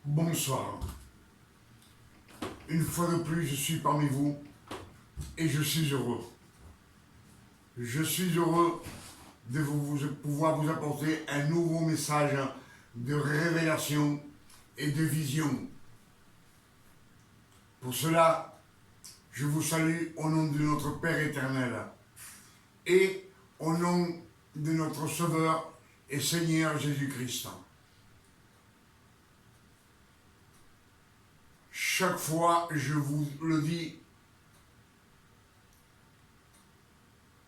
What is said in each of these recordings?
Bonsoir. Une fois de plus, je suis parmi vous et je suis heureux. Je suis heureux de pouvoir vous apporter un nouveau message de révélation et de vision. Pour cela, je vous salue au nom de notre Père éternel et au nom de notre Sauveur et Seigneur Jésus-Christ. Chaque fois, je vous le dis,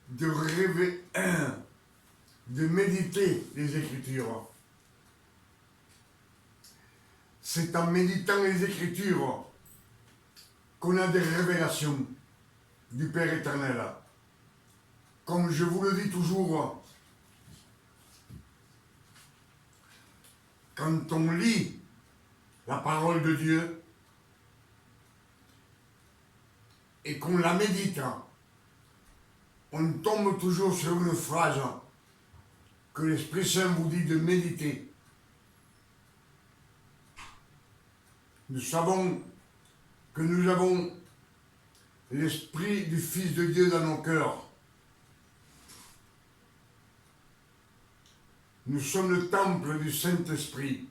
de rêver, de méditer les Écritures. C'est en méditant les Écritures qu'on a des révélations du Père éternel. Comme je vous le dis toujours, quand on lit la parole de Dieu et qu'on la médite, on tombe toujours sur une phrase que l'Esprit Saint vous dit de méditer. Nous savons que nous avons l'Esprit du Fils de Dieu dans nos cœurs. Nous sommes le temple du Saint-Esprit.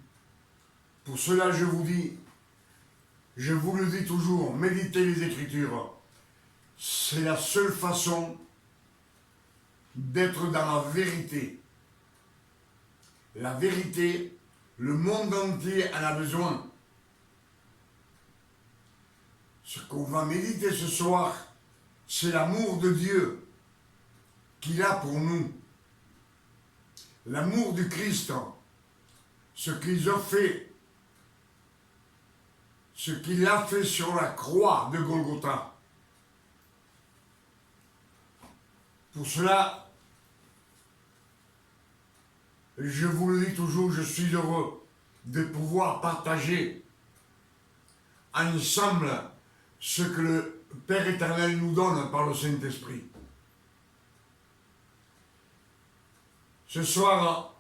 Pour cela, je vous le dis toujours, méditez les Écritures. C'est la seule façon d'être dans la vérité. La vérité, le monde entier en a besoin. Ce qu'on va méditer ce soir, c'est l'amour de Dieu qu'il a pour nous. L'amour du Christ, ce qu'il a fait sur la croix de Golgotha. Pour cela, je vous le dis toujours, je suis heureux de pouvoir partager ensemble ce que le Père éternel nous donne par le Saint-Esprit. Ce soir,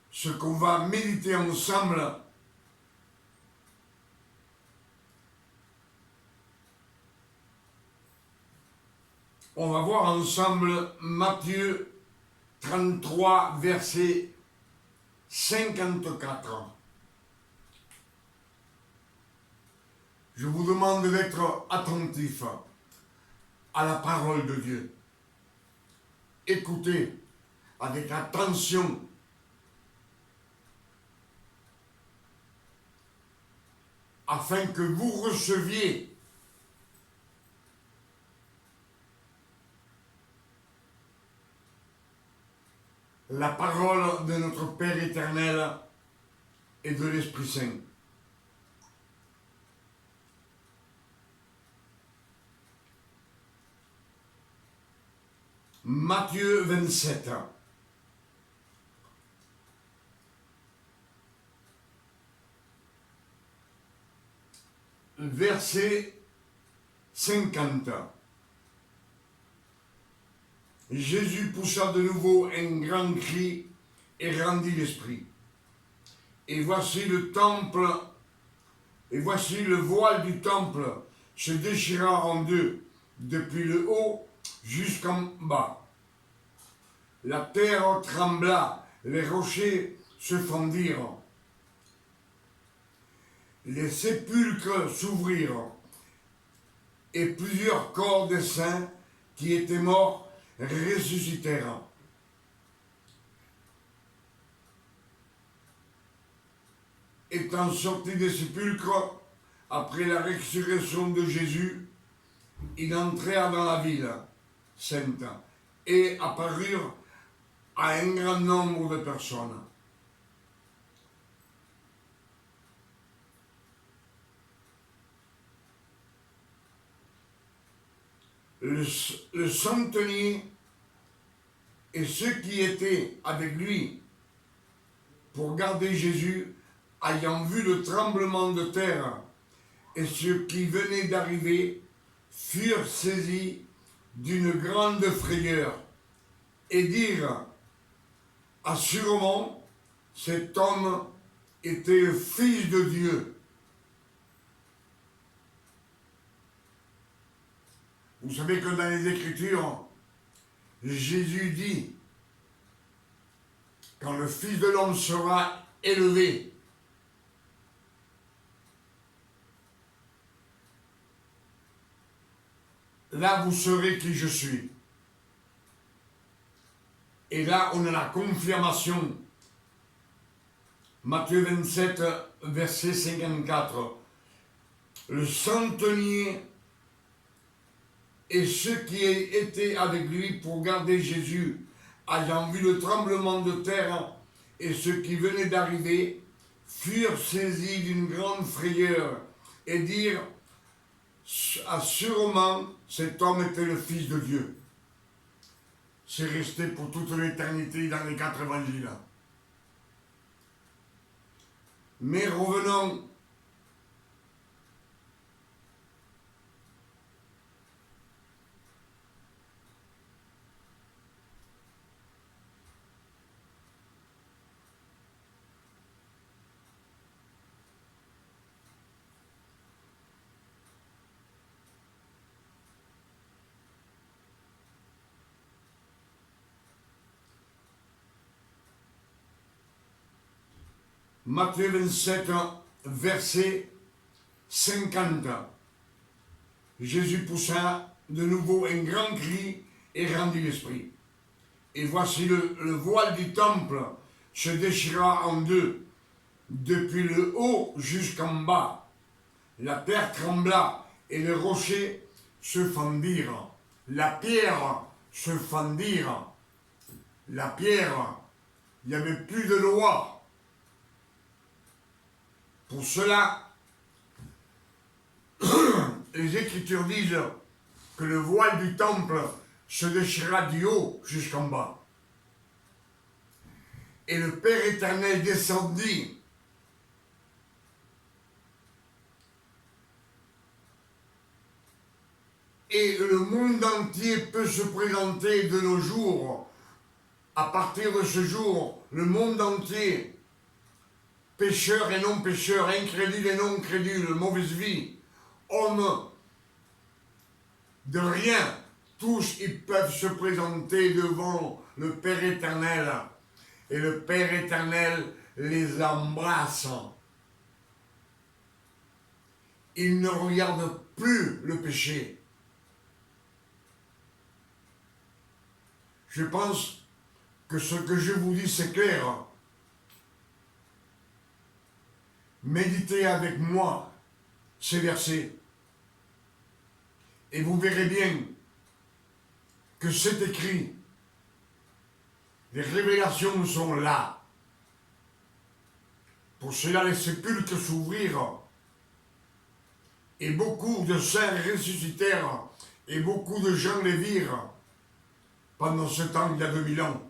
ce qu'on va méditer ensemble, on va voir ensemble Matthieu 33, verset 54. Je vous demande d'être attentif à la parole de Dieu. Écoutez avec attention. Afin que vous receviez la parole de notre Père éternel et de l'Esprit Saint. Matthieu 27. Verset 50. Jésus poussa de nouveau un grand cri et rendit l'esprit. Et voici le temple, et voici le voile du temple se déchira en deux, depuis le haut jusqu'en bas. La terre trembla, les rochers se fendirent. Les sépulcres s'ouvrirent, et plusieurs corps des saints qui étaient morts ressuscitèrent. Étant sortis des sépulcres, après la résurrection de Jésus, ils entrèrent dans la ville sainte et apparurent à un grand nombre de personnes. Le centenier et ceux qui étaient avec lui pour garder Jésus, ayant vu le tremblement de terre et ce qui venait d'arriver, furent saisis d'une grande frayeur et dirent: assurément, cet homme était le Fils de Dieu. Vous savez que dans les Écritures, Jésus dit, quand le Fils de l'homme sera élevé, là vous saurez qui je suis. Et là on a la confirmation. Matthieu 27, verset 54. Le centenier et ceux qui étaient avec lui pour garder Jésus, ayant vu le tremblement de terre et ceux qui venaient d'arriver, furent saisis d'une grande frayeur et dirent assurément cet homme était le Fils de Dieu. C'est resté pour toute l'éternité dans les 4 évangiles. Mais revenons Matthieu 27, verset 50. Jésus poussa de nouveau un grand cri et rendit l'esprit. Et voici le voile du temple se déchira en deux, depuis le haut jusqu'en bas. La terre trembla et les rochers se fendirent. La pierre se fendirent. La pierre, il n'y avait plus de loi. Pour cela, les Écritures disent que le voile du temple se déchira du haut jusqu'en bas. Et le Père éternel descendit et le monde entier peut se présenter de nos jours. À partir de ce jour, le monde entier, pécheurs et non pécheurs, incrédules et non crédules, mauvaise vie, hommes de rien, tous ils peuvent se présenter devant le Père éternel. Et le Père éternel les embrasse. Il ne regarde plus le péché. Je pense que ce que je vous dis, c'est clair. Méditez avec moi ces versets. Et vous verrez bien que c'est écrit. Les révélations sont là. Pour cela, les sépulcres s'ouvrirent. Et beaucoup de saints ressuscitèrent. Et beaucoup de gens les virent. Pendant ce temps, il y a 2000 ans.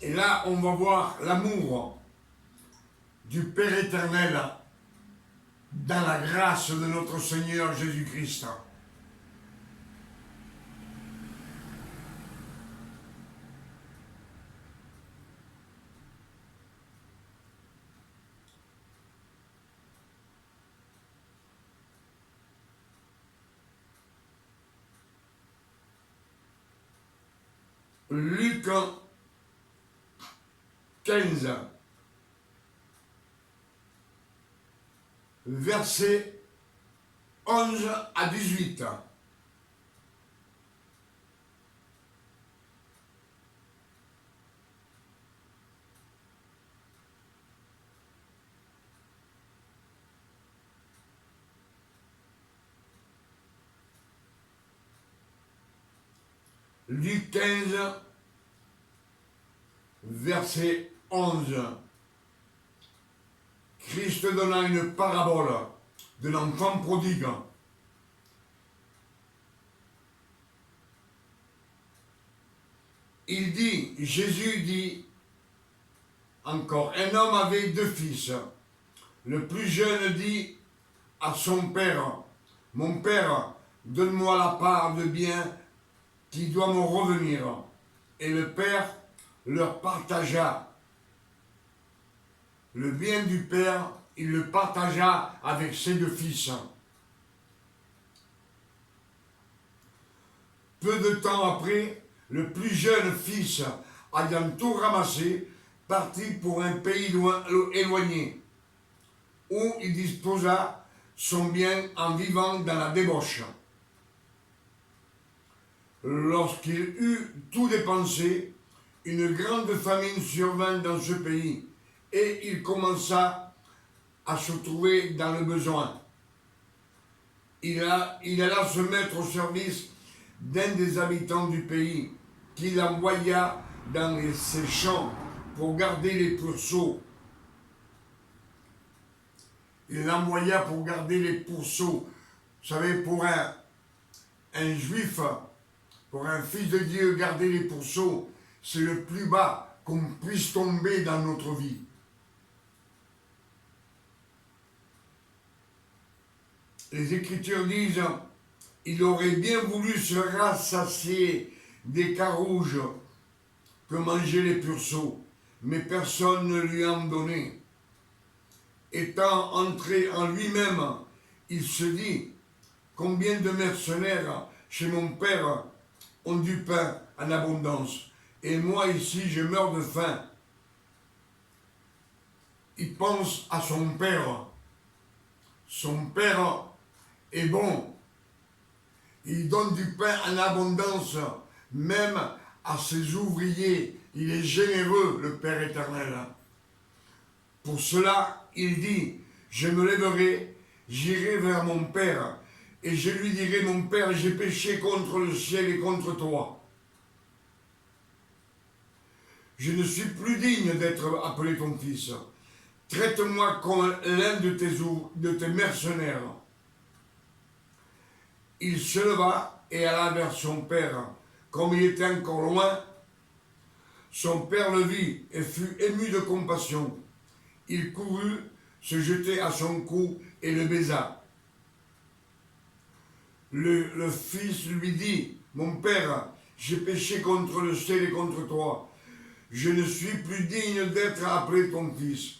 Et là, on va voir l'amour du Père éternel dans la grâce de notre Seigneur Jésus-Christ. Luc 15, versets 11 à 18. Luc 15, verset 11. Christ donna une parabole de l'enfant prodigue. Jésus dit encore, un homme avait 2 fils. Le plus jeune dit à son père, mon père, donne-moi la part de bien qui doit me revenir. Et le père leur partagea. Le bien du père, il le partagea avec ses deux fils. Peu de temps après, le plus jeune fils, ayant tout ramassé, partit pour un pays éloigné, où il disposa son bien en vivant dans la débauche. Lorsqu'il eut tout dépensé, une grande famine survint dans ce pays, et il commença à se trouver dans le besoin. Il alla se mettre au service d'un des habitants du pays, qui l'envoya dans ses champs pour garder les pourceaux. Il l'envoya pour garder les pourceaux. Vous savez, pour un juif, pour un fils de Dieu, garder les pourceaux, c'est le plus bas qu'on puisse tomber dans notre vie. Les Écritures disent, il aurait bien voulu se rassasier des carouges que mangeaient les pourceaux, mais personne ne lui en donnait. Étant entré en lui-même, il se dit, combien de mercenaires chez mon père ont du pain en abondance, et moi ici je meurs de faim. Il pense à son père. Son père est bon. Il donne du pain en abondance, même à ses ouvriers. Il est généreux, le Père éternel. Pour cela, il dit, je me lèverai, j'irai vers mon Père, et je lui dirai, mon Père, j'ai péché contre le ciel et contre toi. Je ne suis plus digne d'être appelé ton fils. Traite-moi comme l'un de tes mercenaires. Il se leva et alla vers son père. Comme il était encore loin, son père le vit et fut ému de compassion. Il courut, se jeter à son cou et le baisa. Le fils lui dit, mon père, j'ai péché contre le ciel et contre toi. Je ne suis plus digne d'être appelé ton fils.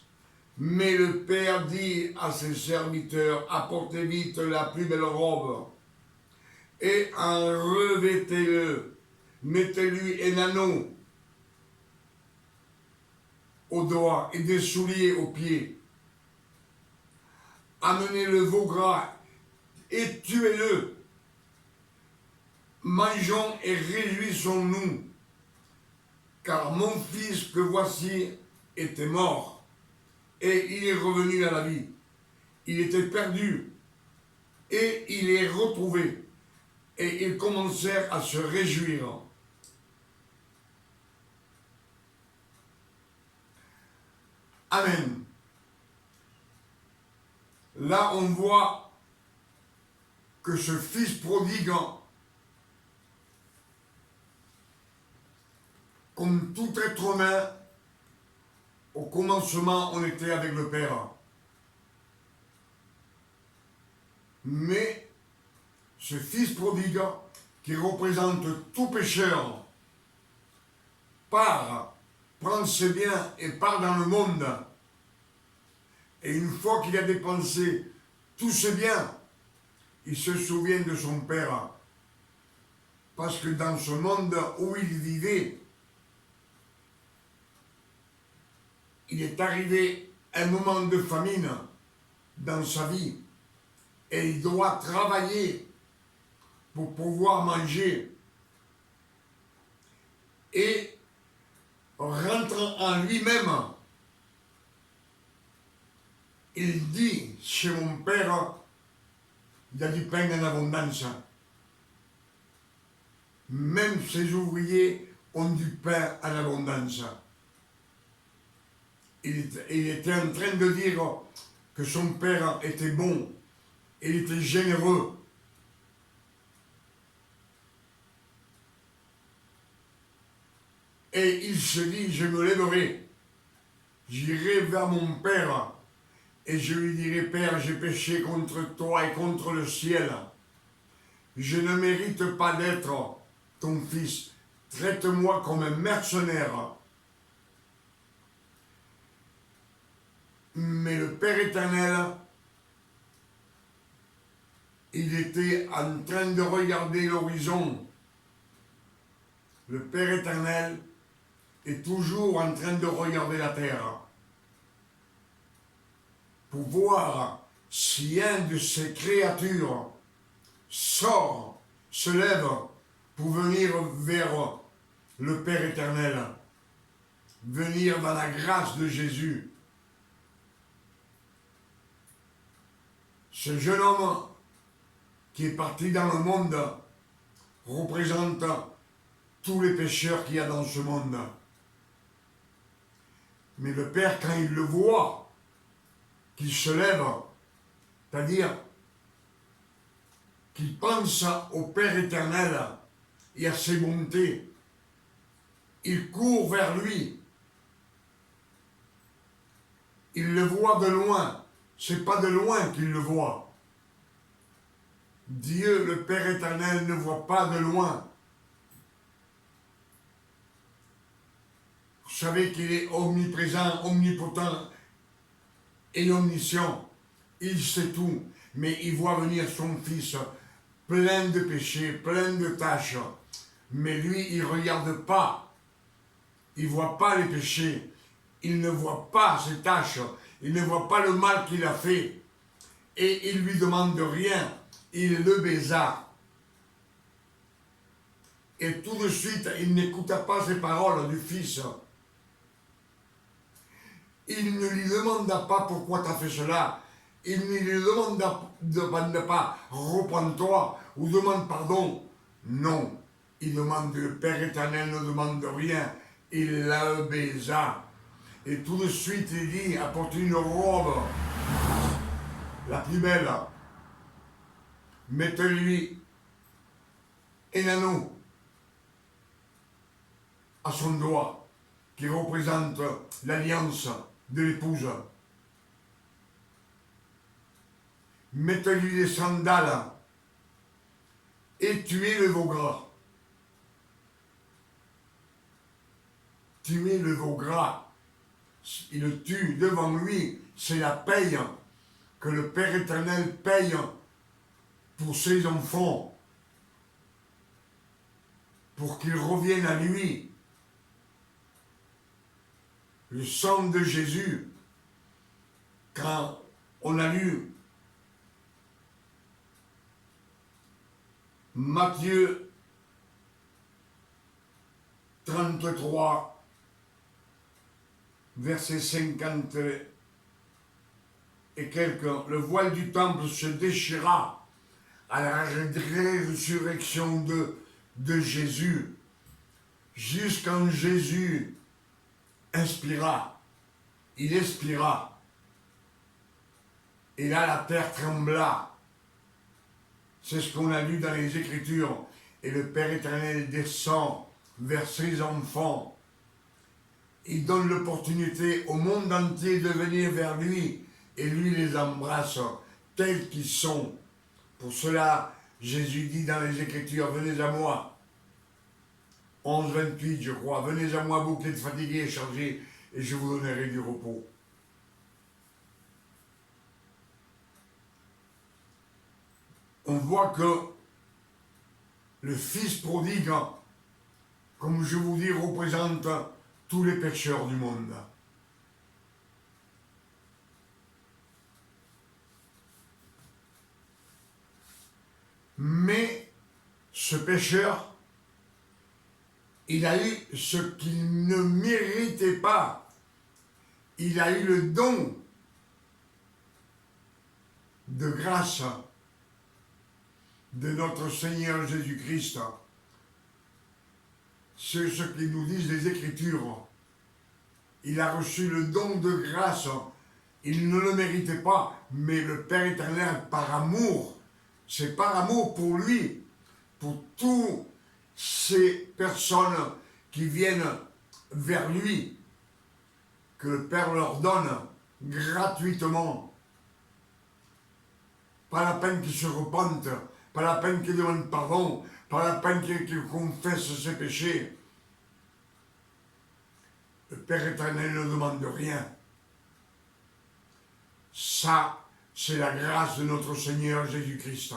Mais le père dit à ses serviteurs, apportez vite la plus belle robe et en revêtez-le, mettez-lui un anneau au doigt et des souliers aux pieds. Amenez le veau gras et tuez-le. Mangeons et réjouissons-nous, car mon fils que voici était mort, et il est revenu à la vie. Il était perdu, et il est retrouvé. Et ils commencèrent à se réjouir. Amen. Là, on voit que ce fils prodigue, comme tout être humain, au commencement, on était avec le Père. Mais ce fils prodigue, qui représente tout pécheur, part, prend ses biens et part dans le monde. Et une fois qu'il a dépensé tous ses biens, il se souvient de son père. Parce que dans ce monde où il vivait, il est arrivé un moment de famine dans sa vie. Et il doit travailler pour pouvoir manger. Et rentrant en lui-même, il dit, chez mon père, il y a du pain en abondance. Même ses ouvriers ont du pain en abondance. Il était en train de dire que son père était bon, il était généreux. Et il se dit, je me lèverai, j'irai vers mon père, Et je lui dirai, Père, j'ai péché contre toi et contre le ciel. Je ne mérite pas d'être ton fils. Traite-moi comme un mercenaire. Mais le Père éternel, il était en train de regarder l'horizon. Le Père éternel est toujours en train de regarder la terre pour voir si un de ses créatures sort, se lève pour venir vers le Père éternel, venir dans la grâce de Jésus. Ce jeune homme qui est parti dans le monde représente tous les pécheurs qu'il y a dans ce monde. Mais le Père, quand il le voit, qu'il se lève, c'est-à-dire qu'il pense au Père éternel et à ses bontés, il court vers lui. Il le voit de loin. C'est pas de loin qu'il le voit. Dieu, le Père éternel, ne voit pas de loin. Vous savez qu'il est omniprésent, omnipotent et omniscient. Il sait tout, mais il voit venir son fils plein de péchés, plein de tâches. Mais lui, il ne regarde pas. Il ne voit pas les péchés. Il ne voit pas ses tâches. Il ne voit pas le mal qu'il a fait. Et il ne lui demande rien. Il le baisa. Et tout de suite, il n'écouta pas ces paroles du fils. Il ne lui demanda pas pourquoi tu as fait cela. Il ne lui demanda pas repends-toi ou demande pardon. Non. Il demande, le Père éternel ne demande rien. Il la baisa. Et tout de suite, il dit, apporte une robe, la plus belle. Mettez-lui un anneau à son doigt qui représente l'alliance de l'épouse. Mettez-lui des sandales et tuez le veau gras. Tuez le veau gras. Il le tue devant lui. C'est la paye que le Père éternel paye pour ses enfants, pour qu'ils reviennent à lui. Le sang de Jésus, quand on a lu Matthieu 33, verset 50 et quelques, le voile du temple se déchira à la résurrection de Jésus, jusqu'en Jésus inspira, il expira, et là la terre trembla. C'est ce qu'on a lu dans les Écritures, et le Père éternel descend vers ses enfants. Il donne l'opportunité au monde entier de venir vers lui, et lui les embrasse tels qu'ils sont. Pour cela, Jésus dit dans les Écritures, venez à moi. 11, 28, je crois, venez à moi, vous qui êtes fatigués et chargés, et je vous donnerai du repos. On voit que le Fils prodigue, comme je vous dis, représente tous les pécheurs du monde. Mais ce pécheur, il a eu ce qu'il ne méritait pas. Il a eu le don de grâce de notre Seigneur Jésus-Christ. C'est ce qu'ils nous disent les Écritures. Il a reçu le don de grâce. Il ne le méritait pas, mais le Père éternel, par amour, c'est par amour pour lui, pour toutes ces personnes qui viennent vers lui, que le Père leur donne gratuitement pas la peine qu'il se repente, pas la peine qu'il demande pardon, pas la peine qu'il confesse ses péchés. Le Père éternel ne demande rien. Ça, c'est la grâce de notre Seigneur Jésus-Christ.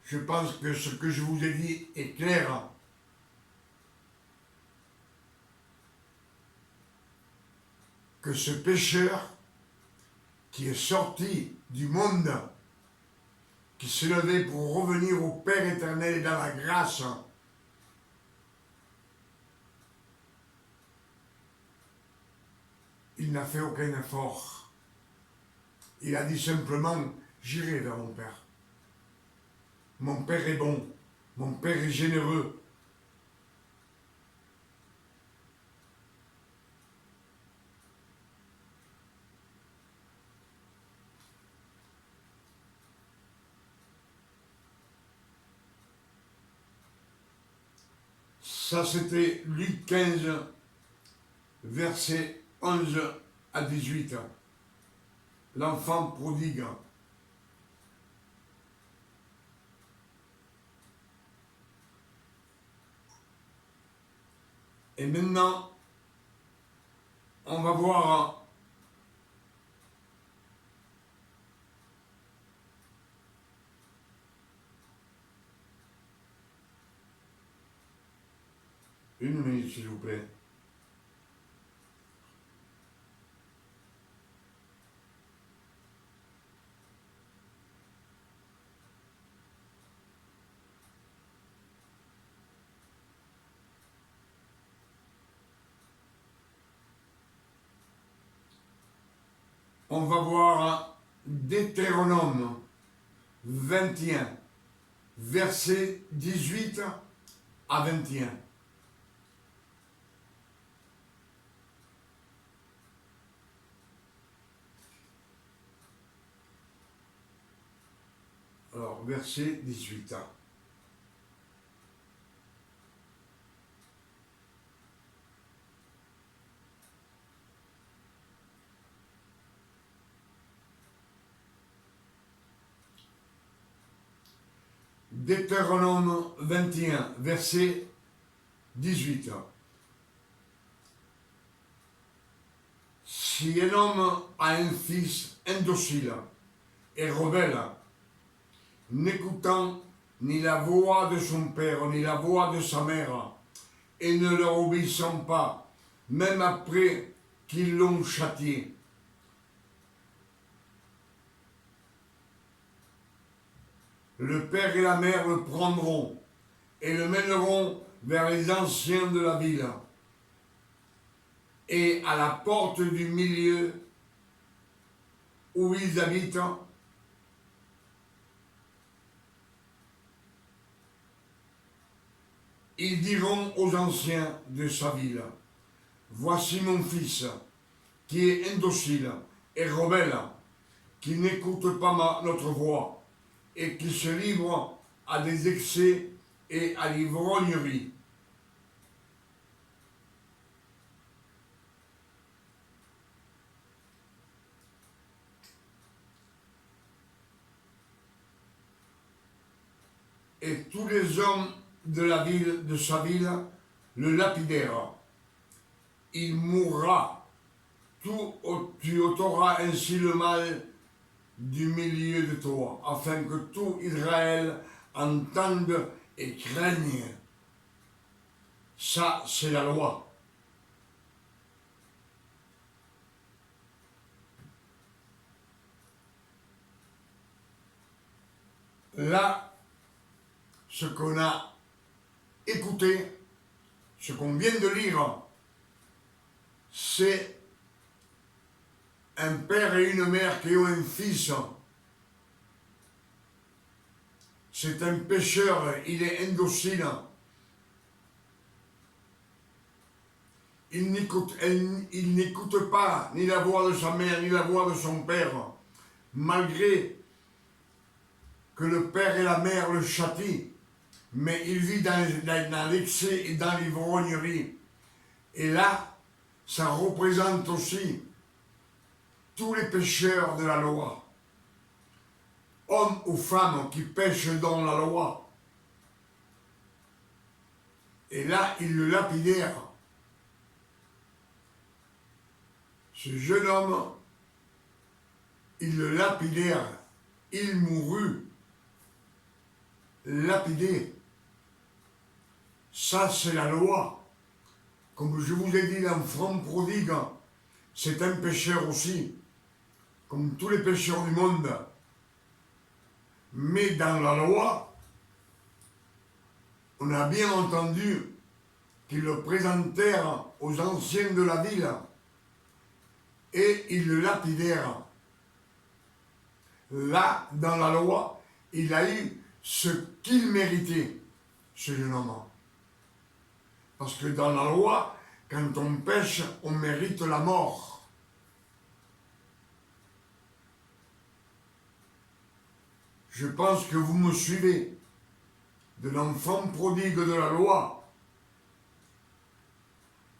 Je pense que ce que je vous ai dit est clair. Que ce pécheur qui est sorti du monde, qui s'est levé pour revenir au Père éternel et dans la grâce, il n'a fait aucun effort. Il a dit simplement, j'irai vers mon Père. Mon Père est bon, mon Père est généreux. Ça, c'était Luc 15, versets 11 à 18. L'enfant prodigue. Et maintenant, on va voir une minute, s'il vous plaît. On va voir Deutéronome 21, versets 18 à 21. Alors, verset 18. Deutéronome 21, verset 18. Si un homme a un fils indocile et rebelle, n'écoutant ni la voix de son père, ni la voix de sa mère, et ne leur obéissant pas, même après qu'ils l'ont châtié, le père et la mère le prendront et le mèneront vers les anciens de la ville. Et à la porte du milieu où ils habitent, ils diront aux anciens de sa ville, voici mon fils, qui est indocile et rebelle, qui n'écoute pas notre voix, et qui se livre à des excès et à l'ivrognerie. Et tous les hommes de la ville, de sa ville, le lapidèrent. Il mourra. Tu ôteras ainsi le mal du milieu de toi, afin que tout Israël entende et craigne. Ça, c'est la loi. Là, ce qu'on a écouté, ce qu'on vient de lire, c'est un père et une mère qui ont un fils. C'est un pécheur, il est indocile. Il n'écoute pas ni la voix de sa mère, ni la voix de son père, malgré que le père et la mère le châtient, mais il vit dans l'excès et dans l'ivrognerie. Et là, ça représente aussi tous les pécheurs de la loi, hommes ou femmes qui pêchent dans la loi. Et là, ils le lapidèrent. Ce jeune homme, ils le lapidèrent. Il mourut lapidé. Ça, c'est la loi. Comme je vous ai dit, l'enfant prodigue, c'est un pécheur aussi, comme tous les pécheurs du monde. Mais dans la loi, on a bien entendu qu'ils le présentèrent aux anciens de la ville et ils le lapidèrent. Là, dans la loi, il a eu ce qu'il méritait, ce jeune homme. Parce que dans la loi, quand on pêche, on mérite la mort. Je pense que vous me suivez. De l'enfant prodigue de la loi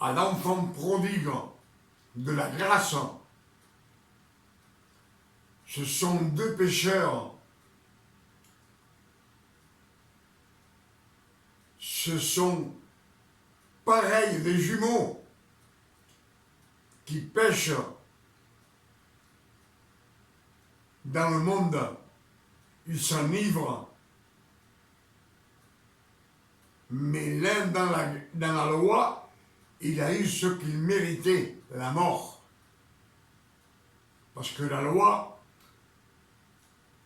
à l'enfant prodigue de la grâce. Ce sont deux pécheurs. Ce sont pareils des jumeaux qui pêchent dans le monde. Ils s'enivrent. Mais l'un dans la loi, il a eu ce qu'il méritait, la mort. Parce que la loi,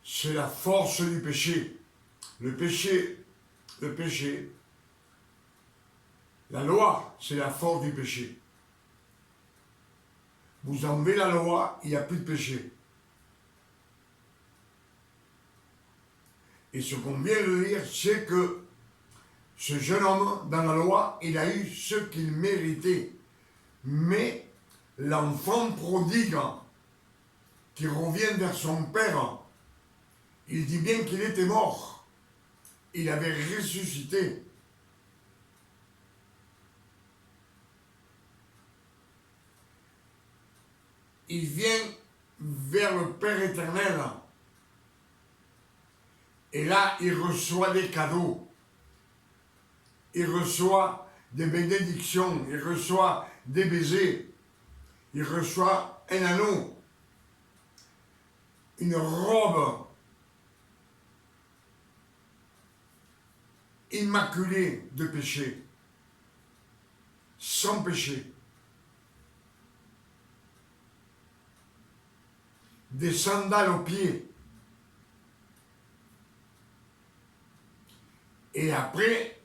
c'est la force du péché. Le péché, la loi, c'est la force du péché. Vous enlevez la loi, il n'y a plus de péché. Et ce qu'on vient de dire, c'est que ce jeune homme, dans la loi, il a eu ce qu'il méritait. Mais l'enfant prodigue, qui revient vers son père, il dit bien qu'il était mort. Il avait ressuscité. Il vient vers le Père éternel. Et là, il reçoit des cadeaux. Il reçoit des bénédictions. Il reçoit des baisers. Il reçoit un anneau. Une robe immaculée de péché. Sans péché. Des sandales aux pieds. Et après,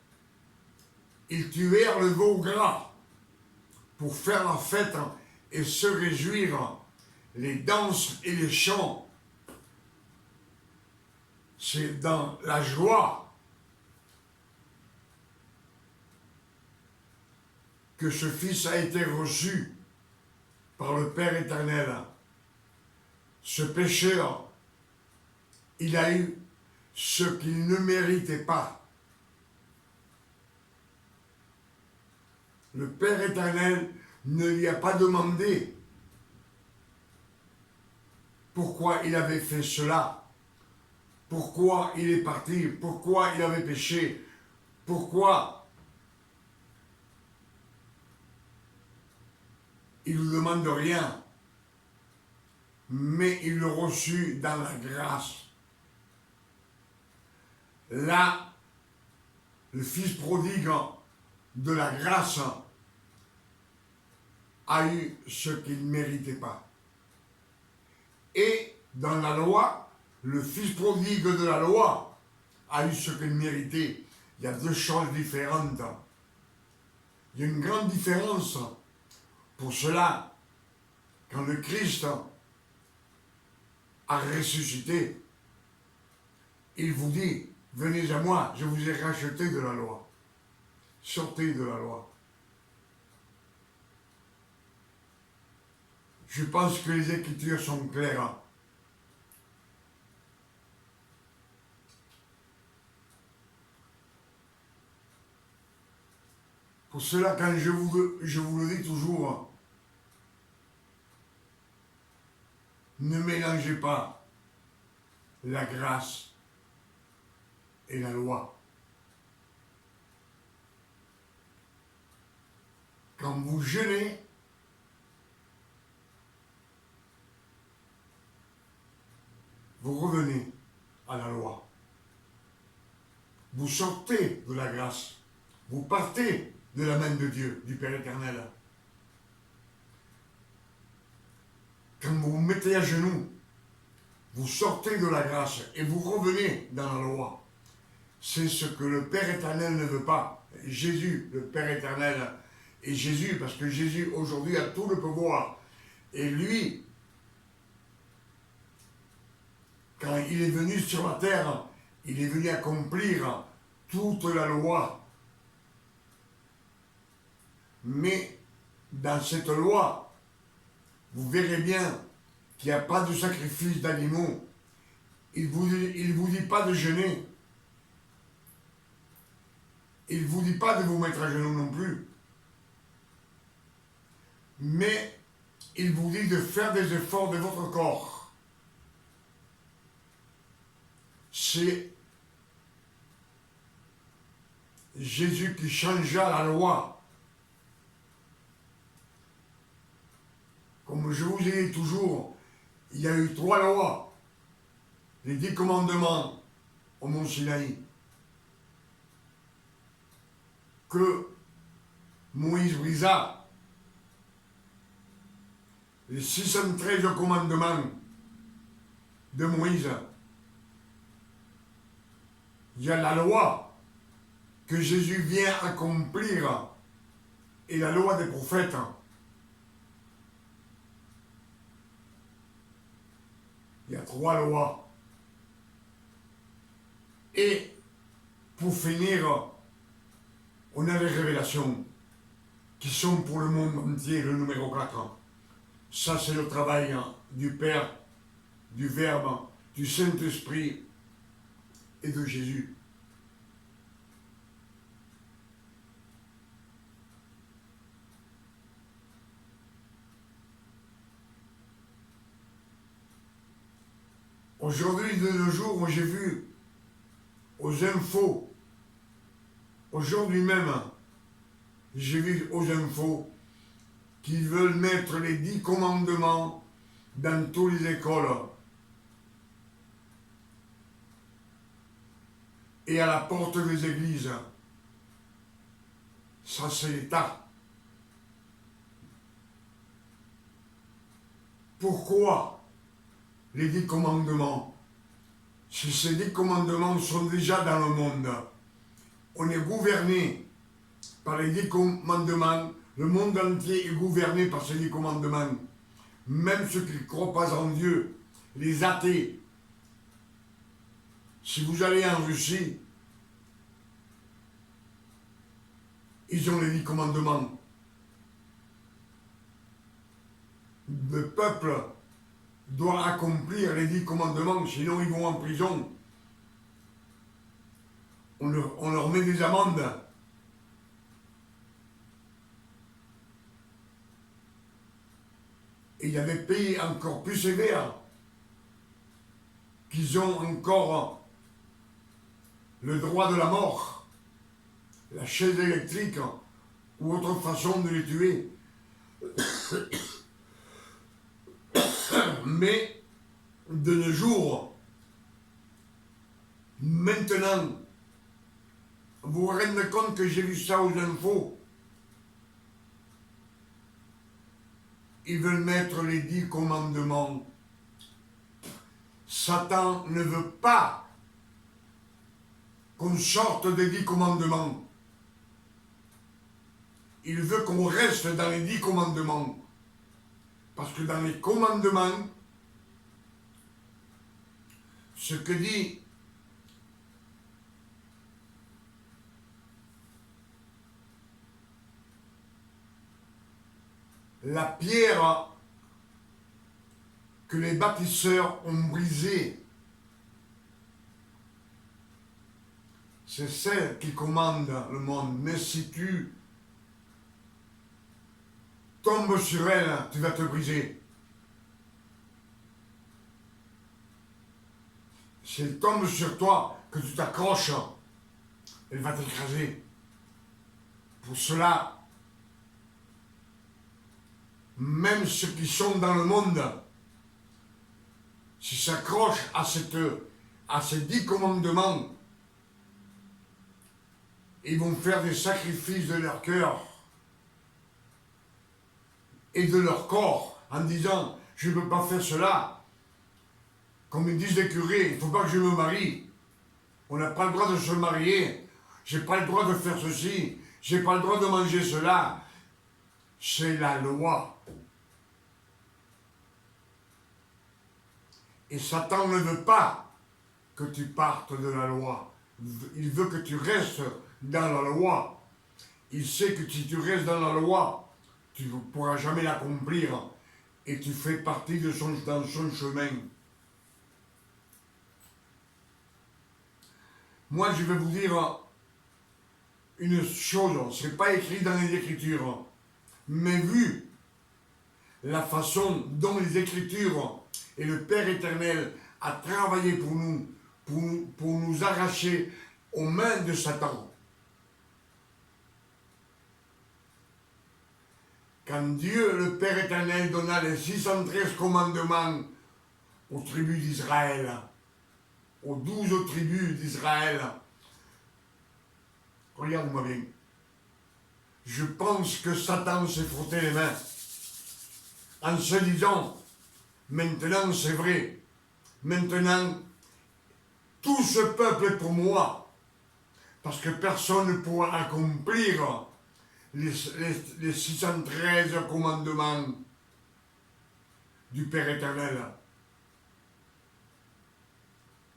ils tuèrent le veau gras pour faire la fête et se réjouir, les danses et les chants. C'est dans la joie que ce Fils a été reçu par le Père éternel. Ce pécheur, il a eu ce qu'il ne méritait pas. Le Père éternel ne lui a pas demandé pourquoi il avait fait cela, pourquoi il est parti, pourquoi il avait péché, pourquoi il ne demande rien, mais il le reçut dans la grâce. Là, le Fils prodigue de la grâce a eu ce qu'il ne méritait pas. Et dans la loi, le Fils prodigue de la loi a eu ce qu'il méritait. Il y a deux choses différentes. Il y a une grande différence. Pour cela, quand le Christ a ressuscité, il vous dit, venez à moi, je vous ai racheté de la loi. Sortez de la loi. Je pense que les Écritures sont claires. Pour cela, quand je vous le dis toujours, Ne mélangez pas la grâce et la loi. Quand vous jeûnez, vous revenez à la loi. Vous sortez de la grâce. Vous partez de la main de Dieu, du Père éternel. Quand vous vous mettez à genoux, vous sortez de la grâce et vous revenez dans la loi. C'est ce que le Père éternel ne veut pas. Jésus, le Père éternel, et Jésus, parce que Jésus aujourd'hui a tout le pouvoir. Et lui, quand il est venu sur la terre, il est venu accomplir toute la loi. Mais dans cette loi, vous verrez bien qu'il n'y a pas de sacrifice d'animaux. Il ne vous dit pas de jeûner. Il ne vous dit pas de vous mettre à genoux non plus. Mais il vous dit de faire des efforts de votre corps. C'est Jésus qui changea la loi. Comme je vous ai dit toujours, il y a eu 3 lois. Les 10 commandements au mont Sinaï. Que Moïse brisa. Les 613 commandements de Moïse. Il y a la loi que Jésus vient accomplir et la loi des prophètes. Il y a 3 lois. Et pour finir, on a les révélations qui sont pour le monde entier le numéro 4. Ça, c'est le travail du Père, du Verbe, du Saint-Esprit et de Jésus. Aujourd'hui, de nos jours, j'ai vu aux infos, aujourd'hui même, j'ai vu aux infos qu'ils veulent mettre les 10 commandements dans toutes les écoles et à la porte des églises. Ça, c'est l'État. Pourquoi les 10 commandements? Si ces 10 commandements sont déjà dans le monde, on est gouverné par les 10 commandements. Le monde entier est gouverné par ces 10 commandements. Même ceux qui ne croient pas en Dieu, les athées. Si vous allez en Russie, ils ont les 10 commandements. Le peuple doit accomplir les 10 commandements, sinon ils vont en prison. On leur met des amendes. Et il y a des pays encore plus sévères qui ont encore le droit de la mort, la chaise électrique ou autre façon de les tuer. Mais de nos jours, maintenant, vous vous rendez compte que j'ai vu ça aux infos. Ils veulent mettre les 10 commandements. Satan ne veut pas qu'on sorte des 10 commandements. Il veut qu'on reste dans les 10 commandements. Parce que dans les commandements, ce que dit la pierre que les bâtisseurs ont brisée, c'est celle qui commande le monde. Mais si tu tombes sur elle, tu vas te briser. si elle tombe sur toi, que tu t'accroches, elle va t'écraser. Pour cela, même ceux qui sont dans le monde, s'ils s'accrochent à ces 10 commandements, ils vont faire des sacrifices de leur cœur et de leur corps en disant « je ne peux pas faire cela ». Comme ils disent les curés, il ne faut pas que je me marie. On n'a pas le droit de se marier. Je n'ai pas le droit de faire ceci. Je n'ai pas le droit de manger cela. C'est la loi. Et Satan ne veut pas que tu partes de la loi. Il veut que tu restes dans la loi. Il sait que si tu restes dans la loi, tu ne pourras jamais l'accomplir. Et tu fais partie de dans son chemin. Moi, je vais vous dire une chose, ce n'est pas écrit dans les Écritures, mais vu la façon dont les Écritures et le Père éternel a travaillé pour nous, pour nous arracher aux mains de Satan. Quand Dieu, le Père éternel, donna les 613 commandements aux tribus d'Israël, aux 12 tribus d'Israël, regarde-moi bien, je pense que Satan s'est frotté les mains en se disant, maintenant c'est vrai, maintenant tout ce peuple est pour moi, parce que personne ne pourra accomplir les 613 commandements du Père éternel.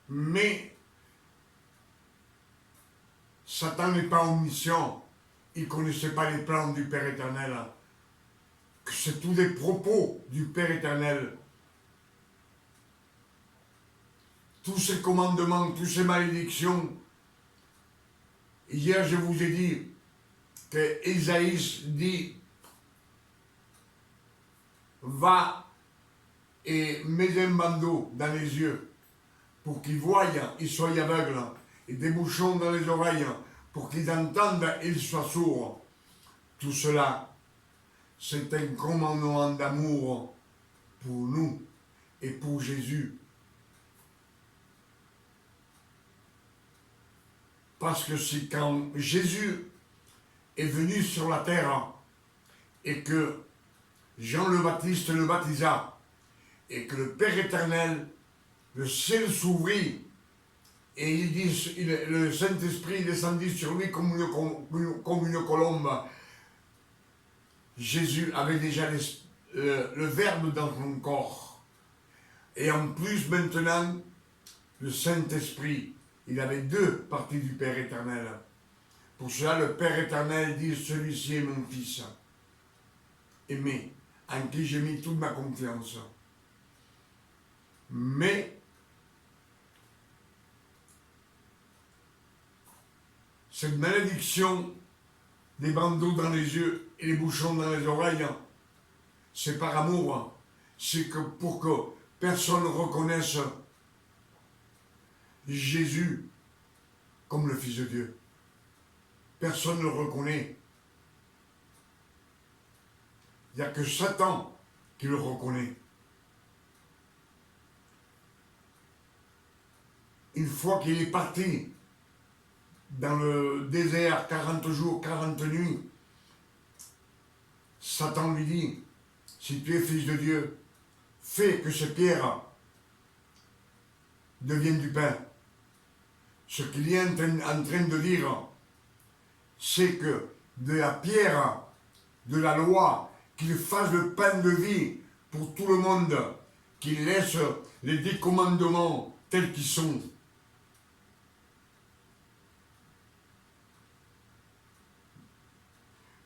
Mais Satan n'est pas omniscient, il ne connaissait pas les plans du Père éternel, que c'est tous des propos du Père éternel. Tous ces commandements, toutes ces malédictions. Hier, je vous ai dit que Ésaïe dit « Va et mets un bandeau dans les yeux pour qu'ils voient, ils soient aveugles, et des bouchons dans les oreilles pour qu'ils entendent et ils soient sourds. » Tout cela, c'est un commandement d'amour pour nous et pour Jésus. Parce que c'est quand Jésus est venu sur la terre et que Jean le Baptiste le baptisa et que le Père éternel, le ciel s'ouvrit et le Saint-Esprit descendit sur lui comme une colombe. Jésus avait déjà le Verbe dans son corps. Et en plus maintenant, le Saint-Esprit. Il avait 2 parties du Père éternel. Pour cela, le Père éternel dit, celui-ci est mon Fils, aimé, en qui j'ai mis toute ma confiance. Mais, cette malédiction des bandeaux dans les yeux et les bouchons dans les oreilles, c'est par amour, c'est que pour que personne ne reconnaisse Jésus comme le Fils de Dieu. Personne ne le reconnaît. Il n'y a que Satan qui le reconnaît. Une fois qu'il est parti dans le désert 40 jours, 40 nuits, Satan lui dit, si tu es Fils de Dieu, fais que ces pierres deviennent du pain. Ce qu'il est en train de dire, c'est que de la pierre, de la loi, qu'il fasse le pain de vie pour tout le monde, qu'il laisse les 10 commandements tels qu'ils sont.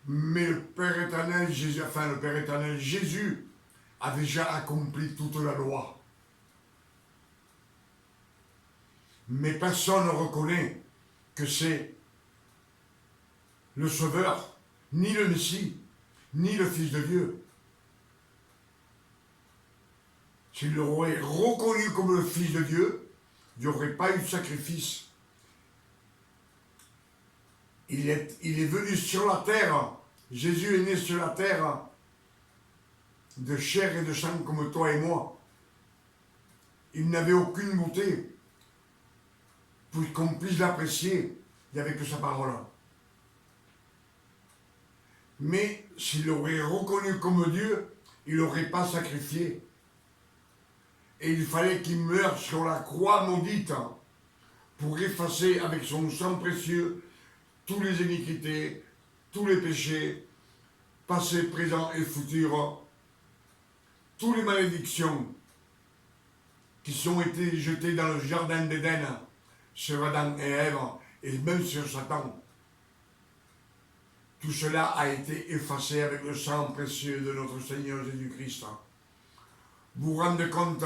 Mais le Père éternel, Jésus a déjà accompli toute la loi. Mais personne ne reconnaît que c'est le Sauveur, ni le Messie, ni le Fils de Dieu. S'il l'aurait reconnu comme le Fils de Dieu, il n'y aurait pas eu de sacrifice. Il est venu sur la terre, Jésus est né sur la terre, de chair et de sang comme toi et moi. Il n'avait aucune beauté pour qu'on puisse l'apprécier. Il n'y avait que sa parole. Mais s'il l'aurait reconnu comme Dieu, il n'aurait pas sacrifié. Et il fallait qu'il meure sur la croix maudite pour effacer avec son sang précieux toutes les iniquités, tous les péchés, passés, présents et futurs, toutes les malédictions qui sont été jetées dans le jardin d'Éden sur Adam et Ève et même sur Satan. Tout cela a été effacé avec le sang précieux de notre Seigneur Jésus-Christ. Vous vous rendez compte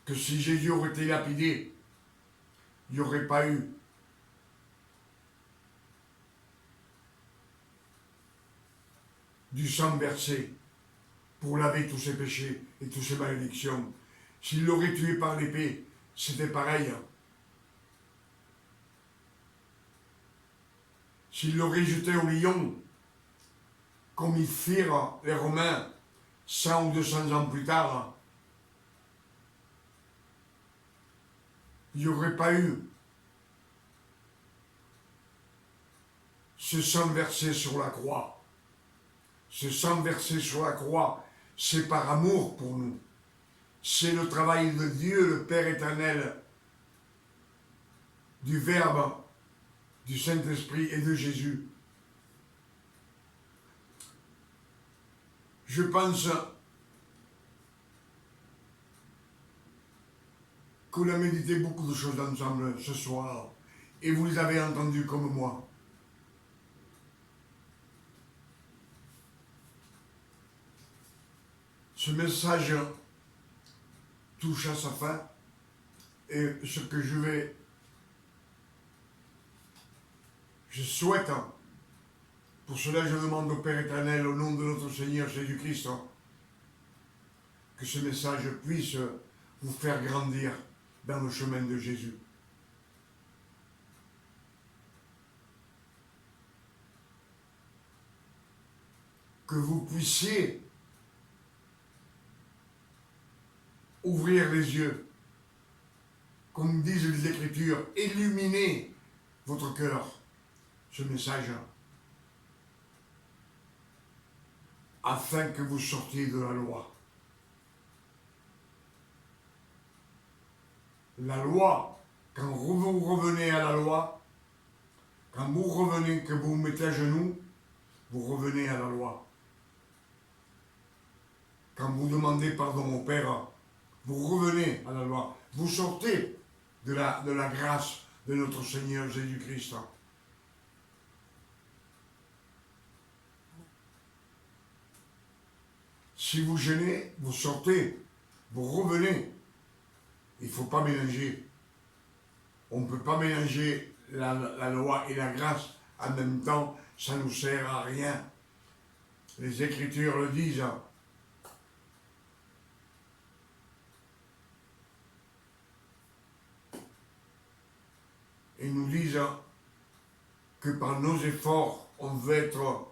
que si Jésus aurait été lapidé, il n'y aurait pas eu du sang versé pour laver tous ses péchés et toutes ses malédictions. S'il l'aurait tué par l'épée, c'était pareil. S'il l'aurait jeté au lion, comme ils firent les Romains 100 ou 200 ans plus tard, il n'y aurait pas eu ce sang versé sur la croix. Ce sang versé sur la croix, c'est par amour pour nous. C'est le travail de Dieu, le Père éternel, du Verbe, du Saint-Esprit et de Jésus. Je pense qu'on a médité beaucoup de choses ensemble ce soir et vous les avez entendues comme moi. Ce message touche à sa fin et ce que je souhaite, pour cela je demande au Père éternel au nom de notre Seigneur Jésus-Christ que ce message puisse vous faire grandir dans le chemin de Jésus. Que vous puissiez ouvrir les yeux, comme disent les Écritures, illuminer votre cœur, ce message, afin que vous sortiez de la loi. La loi, quand vous revenez à la loi, quand vous revenez, que vous vous mettez à genoux, vous revenez à la loi. Quand vous demandez pardon au Père, vous revenez à la loi. Vous sortez de la grâce de notre Seigneur Jésus-Christ. Si vous gênez, vous sortez, vous revenez. Il ne faut pas mélanger. On ne peut pas mélanger la loi et la grâce en même temps, ça ne nous sert à rien. Les Écritures le disent. Et nous disent que par nos efforts, on veut être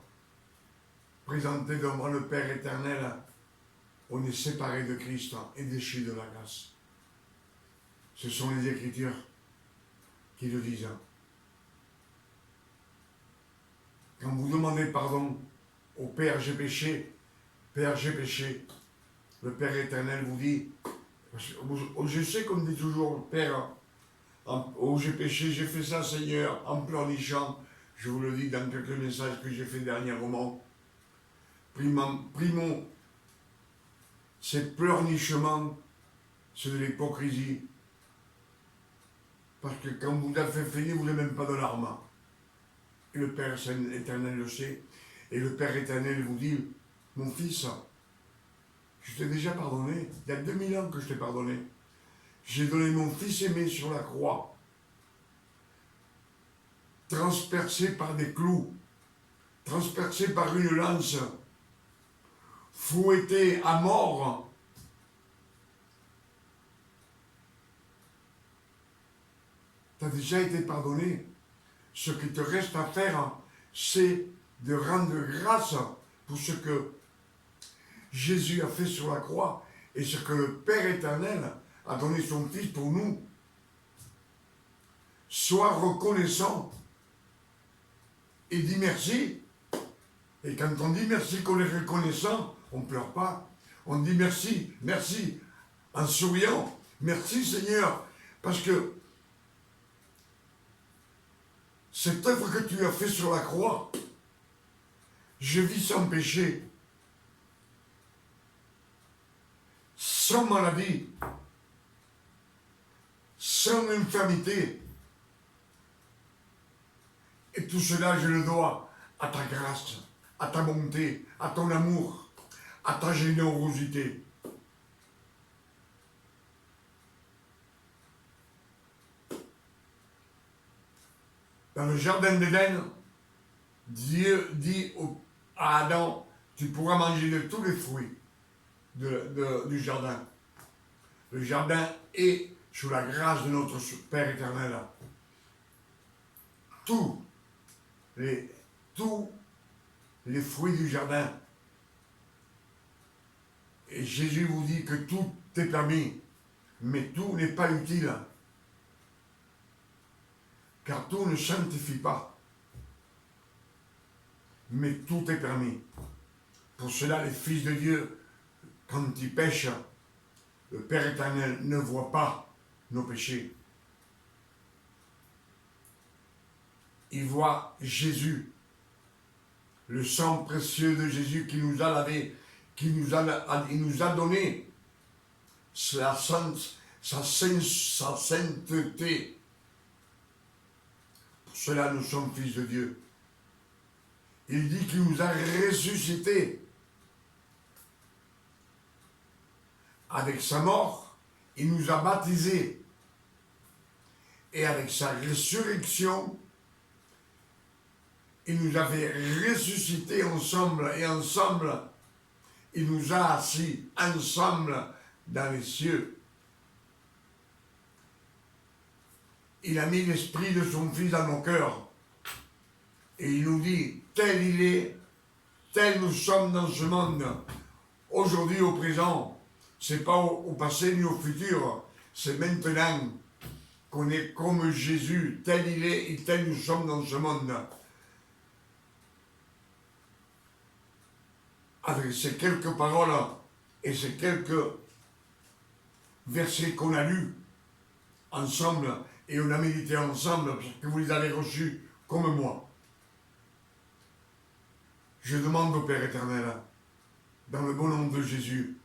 présenté devant le Père éternel. On est séparé de Christ et déchu de la grâce. Ce sont les Écritures qui le disent. Quand vous demandez pardon au Père, j'ai péché, Père, j'ai péché, le Père éternel vous dit, je sais qu'on dit toujours, Père, oh j'ai péché, j'ai fait ça Seigneur, en pleurnichant, je vous le dis dans quelques messages que j'ai fait dernièrement, primo, ces pleurnichements, c'est de l'hypocrisie. Parce que quand vous avez fini, vous n'avez même pas de larmes. Et le Père éternel le sait. Et le Père éternel vous dit, mon fils, je t'ai déjà pardonné. Il y a 2000 ans que je t'ai pardonné. J'ai donné mon fils aimé sur la croix, transpercé par des clous, transpercé par une lance, fouetté à mort. tu as déjà été pardonné. Ce qui te reste à faire, c'est de rendre grâce pour ce que Jésus a fait sur la croix et ce que le Père éternel a donné son Fils pour nous. Sois reconnaissant et dis merci. Et quand on dit merci, qu'on est reconnaissant, on ne pleure pas. On dit merci, merci, en souriant. Merci Seigneur, parce que cette œuvre que tu as faite sur la croix, je vis sans péché, sans maladie, sans infirmité. Et tout cela, je le dois à ta grâce, à ta bonté, à ton amour, à ta générosité. Dans le jardin d'Éden, Dieu dit à Adam, tu pourras manger de tous les fruits du jardin. Le jardin est sous la grâce de notre Père éternel. Tous les fruits du jardin. Et Jésus vous dit que tout est permis, mais tout n'est pas utile. Car tout ne sanctifie pas. Mais tout est permis. Pour cela, les fils de Dieu, quand ils pêchent, le Père éternel ne voit pas nos péchés. Il voit Jésus, le sang précieux de Jésus qui nous a lavé, il nous a donné sa sainteté. Pour cela, nous sommes fils de Dieu. Il dit qu'il nous a ressuscités. Avec sa mort, il nous a baptisés. Et avec sa résurrection, il nous avait ressuscités ensemble. Et ensemble, il nous a assis ensemble dans les cieux. Il a mis l'esprit de son Fils dans nos cœurs. Et il nous dit, tel il est, tel nous sommes dans ce monde. Aujourd'hui, au présent, c'est pas au passé ni au futur, c'est maintenant qu'on est comme Jésus, tel il est et tel nous sommes dans ce monde. Avec ces quelques paroles et ces quelques versets qu'on a lus ensemble et on a médité ensemble, parce que vous les avez reçus comme moi. Je demande au Père éternel, dans le bon nom de Jésus,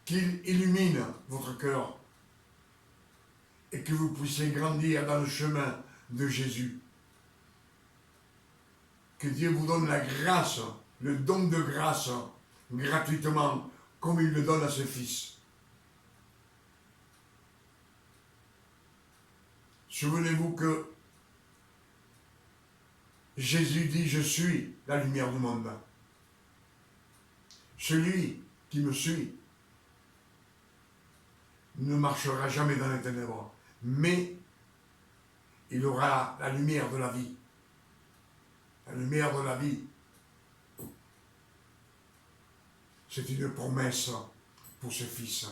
qu'il illumine votre cœur et que vous puissiez grandir dans le chemin de Jésus. Que Dieu vous donne la grâce, le don de grâce, gratuitement, comme il le donne à ses fils. Souvenez-vous que Jésus dit, je suis la lumière du monde. Celui qui me suit ne marchera jamais dans les ténèbres, mais il aura la lumière de la vie. La lumière de la vie. C'est une promesse pour ses fils.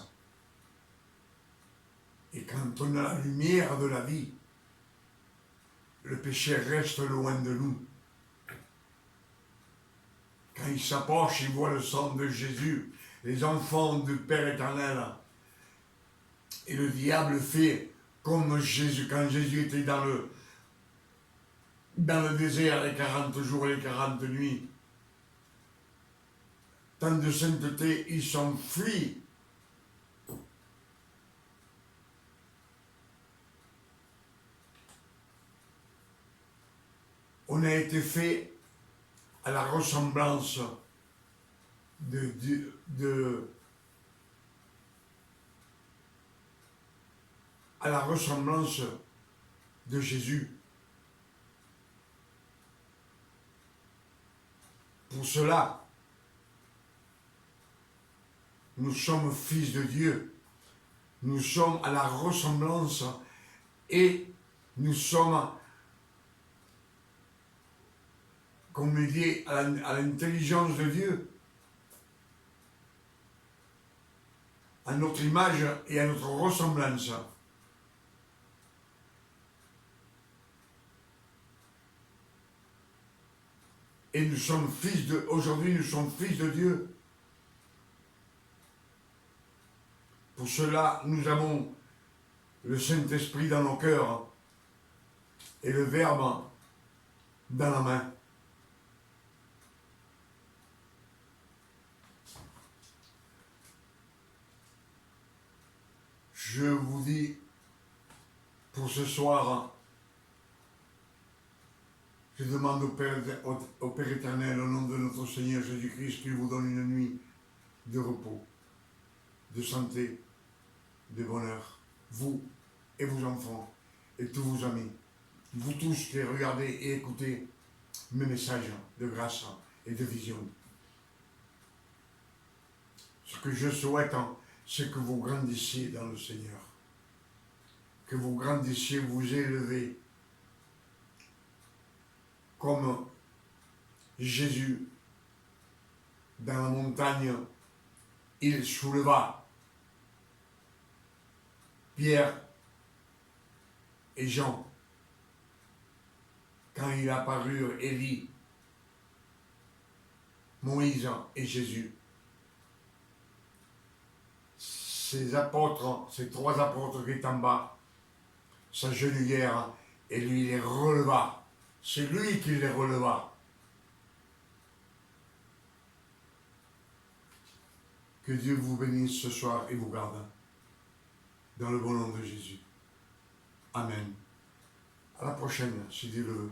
Et quand on a la lumière de la vie, le péché reste loin de nous. Quand il s'approche, il voit le sang de Jésus, les enfants du Père éternel. Et le diable fait comme Jésus, quand Jésus était dans le désert les 40 jours et les 40 nuits. Tant de sainteté, il s'enfuit. On a été fait à la ressemblance à la ressemblance de Jésus. Pour cela, nous sommes fils de Dieu. Nous sommes à la ressemblance et Nous sommes, comme il dit, à l'intelligence de Dieu, à notre image et à notre ressemblance. Et nous sommes aujourd'hui nous sommes fils de Dieu. Pour cela, nous avons le Saint-Esprit dans nos cœurs et le Verbe dans la main. Je vous dis pour ce soir, je demande au Père éternel, au nom de notre Seigneur Jésus-Christ, qu'il vous donne une nuit de repos, de santé, de bonheur, vous et vos enfants et tous vos amis, vous tous qui regardez et écoutez mes messages de grâce et de vision. Ce que je souhaite, c'est que vous grandissiez dans le Seigneur, que vous grandissiez, vous élevez, comme Jésus, dans la montagne, il souleva Pierre et Jean. Quand il a apparu Élie, Moïse et Jésus, ces apôtres, ces trois apôtres qui étaient en bas, s'agenouillèrent et lui les releva. C'est lui qui les releva. Que Dieu vous bénisse ce soir et vous garde. Dans le bon nom de Jésus. Amen. À la prochaine, si Dieu le veut.